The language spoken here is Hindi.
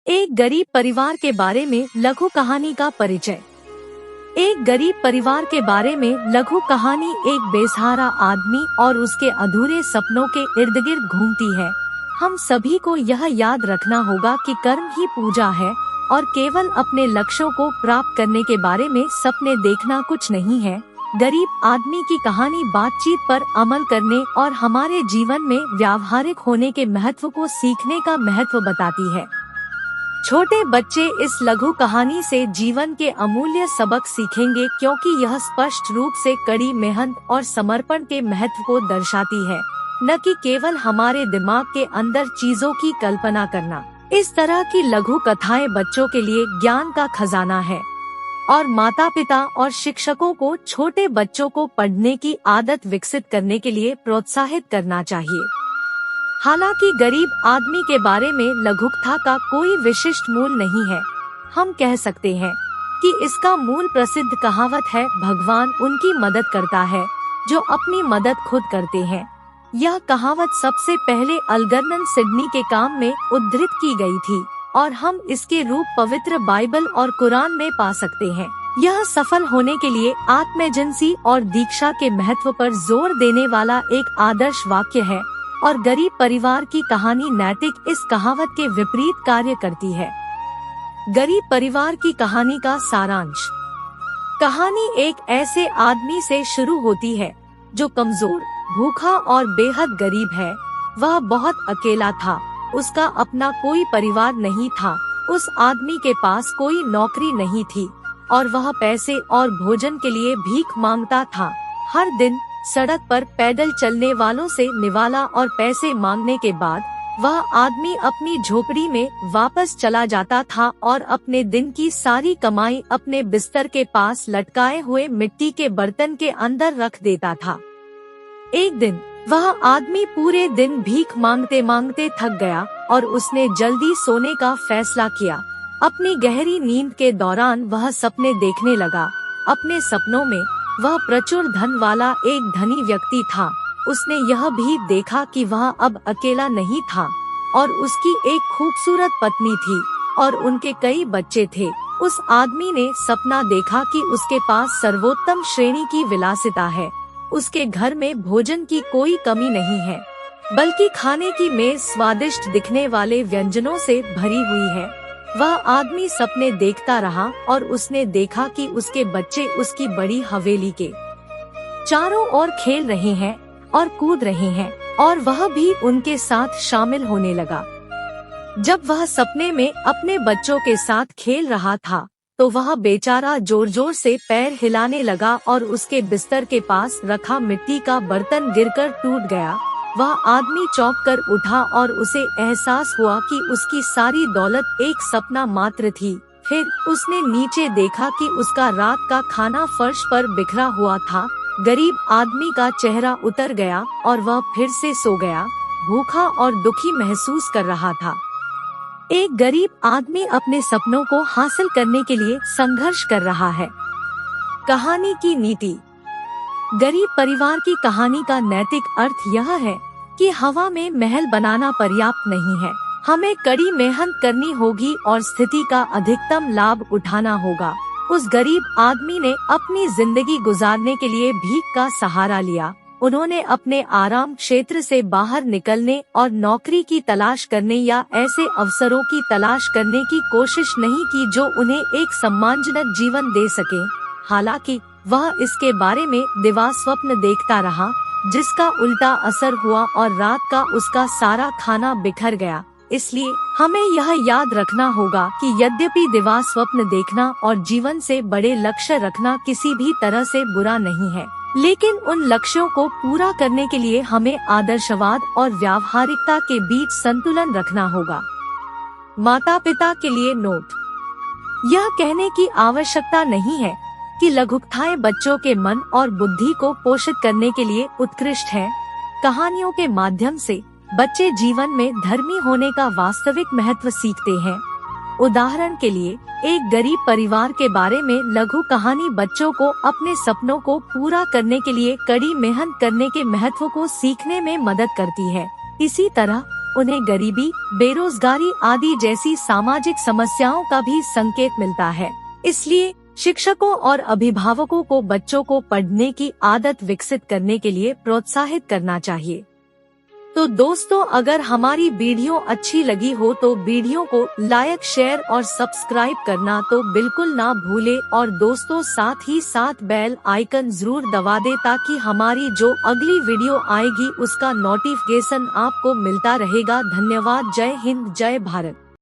एक गरीब परिवार के बारे में लघु कहानी का परिचय। एक गरीब परिवार के बारे में लघु कहानी एक बेसहारा आदमी और उसके अधूरे सपनों के इर्द गिर्द घूमती है। हम सभी को यह याद रखना होगा कि कर्म ही पूजा है और केवल अपने लक्ष्यों को प्राप्त करने के बारे में सपने देखना कुछ नहीं है। गरीब आदमी की कहानी बातचीत पर अमल करने और हमारे जीवन में व्यावहारिक होने के महत्व को सीखने का महत्व बताती है। छोटे बच्चे इस लघु कहानी से जीवन के अमूल्य सबक सीखेंगे, क्योंकि यह स्पष्ट रूप से कड़ी मेहनत और समर्पण के महत्व को दर्शाती है, न कि केवल हमारे दिमाग के अंदर चीजों की कल्पना करना। इस तरह की लघु कथाएं बच्चों के लिए ज्ञान का खजाना है और माता पिता और शिक्षकों को छोटे बच्चों को पढ़ने की आदत विकसित करने के लिए प्रोत्साहित करना चाहिए। हालांकि गरीब आदमी के बारे में लघुकथा का कोई विशिष्ट मूल नहीं है। हम कह सकते हैं कि इसका मूल प्रसिद्ध कहावत है, भगवान उनकी मदद करता है जो अपनी मदद खुद करते हैं। यह कहावत सबसे पहले अलगर्नन सिडनी के काम में उद्धृत की गई थी और हम इसके रूप पवित्र बाइबल और कुरान में पा सकते हैं। यह सफल होने के लिए आत्मएजेंसी और दीक्षा के महत्व पर जोर देने वाला एक आदर्श वाक्य है और गरीब परिवार की कहानी नैतिक इस कहावत के विपरीत कार्य करती है। गरीब परिवार की कहानी का सारांश। कहानी एक ऐसे आदमी से शुरू होती है जो कमजोर, भूखा और बेहद गरीब है। वह बहुत अकेला था, उसका अपना कोई परिवार नहीं था। उस आदमी के पास कोई नौकरी नहीं थी और वह पैसे और भोजन के लिए भीख मांगता था। हर दिन सड़क पर पैदल चलने वालों से निवाला और पैसे मांगने के बाद वह आदमी अपनी झोपड़ी में वापस चला जाता था और अपने दिन की सारी कमाई अपने बिस्तर के पास लटकाए हुए मिट्टी के बर्तन के अंदर रख देता था। एक दिन वह आदमी पूरे दिन भीख मांगते मांगते थक गया और उसने जल्दी सोने का फैसला किया। अपनी गहरी नींद के दौरान वह सपने देखने लगा। अपने सपनों में वह प्रचुर धन वाला एक धनी व्यक्ति था। उसने यह भी देखा कि वह अब अकेला नहीं था और उसकी एक खूबसूरत पत्नी थी और उनके कई बच्चे थे। उस आदमी ने सपना देखा कि उसके पास सर्वोत्तम श्रेणी की विलासिता है। उसके घर में भोजन की कोई कमी नहीं है, बल्कि खाने की मेज स्वादिष्ट दिखने वाले व्यंजनों से भरी हुई है। वह आदमी सपने देखता रहा और उसने देखा कि उसके बच्चे उसकी बड़ी हवेली के चारों ओर खेल रहे हैं और कूद रहे हैं और वह भी उनके साथ शामिल होने लगा। जब वह सपने में अपने बच्चों के साथ खेल रहा था तो वह बेचारा जोर जोर से पैर हिलाने लगा और उसके बिस्तर के पास रखा मिट्टी का बर्तन गिरकर टूट गया। वह आदमी चौंक कर उठा और उसे एहसास हुआ कि उसकी सारी दौलत एक सपना मात्र थी। फिर उसने नीचे देखा कि उसका रात का खाना फर्श पर बिखरा हुआ था। गरीब आदमी का चेहरा उतर गया और वह फिर से सो गया, भूखा और दुखी महसूस कर रहा था। एक गरीब आदमी अपने सपनों को हासिल करने के लिए संघर्ष कर रहा है। कहानी की नीति। गरीब परिवार की कहानी का नैतिक अर्थ यह है कि हवा में महल बनाना पर्याप्त नहीं है। हमें कड़ी मेहनत करनी होगी और स्थिति का अधिकतम लाभ उठाना होगा। उस गरीब आदमी ने अपनी जिंदगी गुजारने के लिए भीख का सहारा लिया। उन्होंने अपने आराम क्षेत्र से बाहर निकलने और नौकरी की तलाश करने या ऐसे अवसरों की तलाश करने की कोशिश नहीं की जो उन्हें एक सम्मानजनक जीवन दे सके। हालांकि वह इसके बारे में दिवा स्वप्न देखता रहा, जिसका उल्टा असर हुआ और रात का उसका सारा खाना बिखर गया। इसलिए हमें यह याद रखना होगा कि यद्यपि दिवा स्वप्न देखना और जीवन से बड़े लक्ष्य रखना किसी भी तरह से बुरा नहीं है, लेकिन उन लक्ष्यों को पूरा करने के लिए हमें आदर्शवाद और व्यावहारिकता के बीच संतुलन रखना होगा। माता पिता के लिए नोट। यह कहने की आवश्यकता नहीं है कि लघुकथाएं बच्चों के मन और बुद्धि को पोषित करने के लिए उत्कृष्ट हैं। कहानियों के माध्यम से बच्चे जीवन में धर्मी होने का वास्तविक महत्व सीखते हैं। उदाहरण के लिए, एक गरीब परिवार के बारे में लघु कहानी बच्चों को अपने सपनों को पूरा करने के लिए कड़ी मेहनत करने के महत्व को सीखने में मदद करती है। इसी तरह उन्हें गरीबी, बेरोजगारी आदि जैसी सामाजिक समस्याओं का भी संकेत मिलता है। इसलिए शिक्षकों और अभिभावकों को बच्चों को पढ़ने की आदत विकसित करने के लिए प्रोत्साहित करना चाहिए। तो दोस्तों, अगर हमारी वीडियो अच्छी लगी हो तो वीडियो को लाइक, शेयर और सब्सक्राइब करना तो बिल्कुल ना भूले और दोस्तों साथ ही साथ बेल आइकन जरूर दबा दे ताकि हमारी जो अगली वीडियो आएगी उसका नोटिफिकेशन आपको मिलता रहेगा। धन्यवाद। जय हिंद, जय भारत।